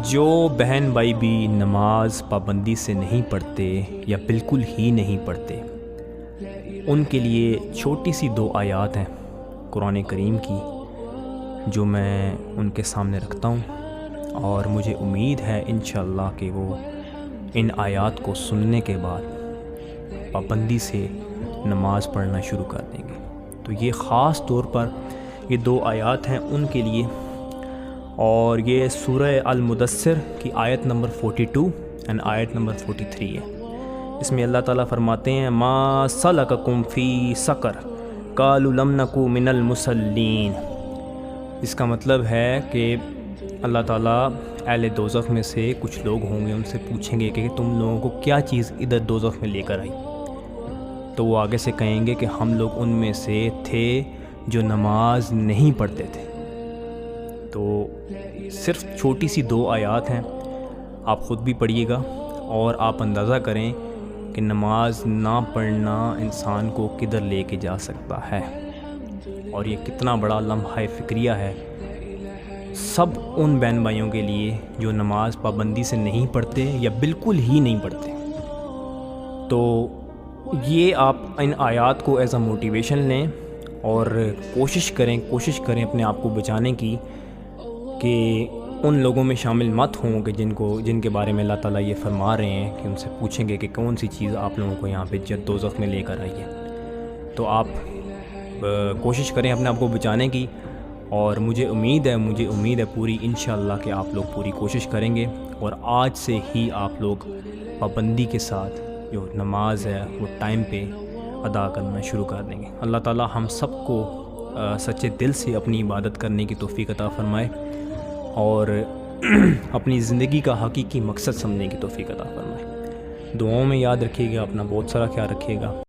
جو بہن بھائی بھی نماز پابندی سے نہیں پڑھتے یا بالکل ہی نہیں پڑھتے، ان کے لیے چھوٹی سی 2 آیات ہیں قرآن کریم کی، جو میں ان کے سامنے رکھتا ہوں، اور مجھے امید ہے انشاءاللہ کہ وہ ان آیات کو سننے کے بعد پابندی سے نماز پڑھنا شروع کر دیں گے۔ تو یہ خاص طور پر یہ 2 آیات ہیں ان کے لیے، اور یہ سورہ المدثر کی آیت نمبر 42 اور آیت نمبر 43 ہے۔ اس میں اللہ تعالیٰ فرماتے ہیں ما سلککم فی سقر قالوا لم نک من المصلین۔ اس کا مطلب ہے کہ اللہ تعالیٰ اہل دوزخ میں سے کچھ لوگ ہوں گے، ان سے پوچھیں گے کہ تم لوگوں کو کیا چیز ادھر دوزخ میں لے کر آئی، تو وہ آگے سے کہیں گے کہ ہم لوگ ان میں سے تھے جو نماز نہیں پڑھتے تھے۔ تو صرف چھوٹی سی 2 آیات ہیں، آپ خود بھی پڑھیے گا اور آپ اندازہ کریں کہ نماز نہ پڑھنا انسان کو کدھر لے کے جا سکتا ہے، اور یہ کتنا بڑا لمحہ فکریہ ہے سب ان بہن بھائیوں کے لیے جو نماز پابندی سے نہیں پڑھتے یا بالکل ہی نہیں پڑھتے۔ تو یہ آپ ان آیات کو ایز اے موٹیویشن لیں اور کوشش کریں اپنے آپ کو بچانے کی، کہ ان لوگوں میں شامل مت ہوں کہ جن کے بارے میں اللہ تعالیٰ یہ فرما رہے ہیں کہ ان سے پوچھیں گے کہ کون سی چیز آپ لوگوں کو یہاں پہ دوزخ میں لے کر آئی ہے۔ تو آپ کوشش کریں اپنے آپ کو بچانے کی، اور مجھے امید ہے پوری انشاءاللہ کہ آپ لوگ پوری کوشش کریں گے، اور آج سے ہی آپ لوگ پابندی کے ساتھ جو نماز ہے وہ ٹائم پہ ادا کرنا شروع کر دیں گے۔ اللہ تعالیٰ ہم سب کو سچے دل سے اپنی عبادت کرنے کی توفیق عطا فرمائے، اور اپنی زندگی کا حقیقی مقصد سمجھنے کی توفیق عطا فرمائے۔ دعاؤں میں یاد رکھیے گا، اپنا بہت سارا خیال رکھیے گا۔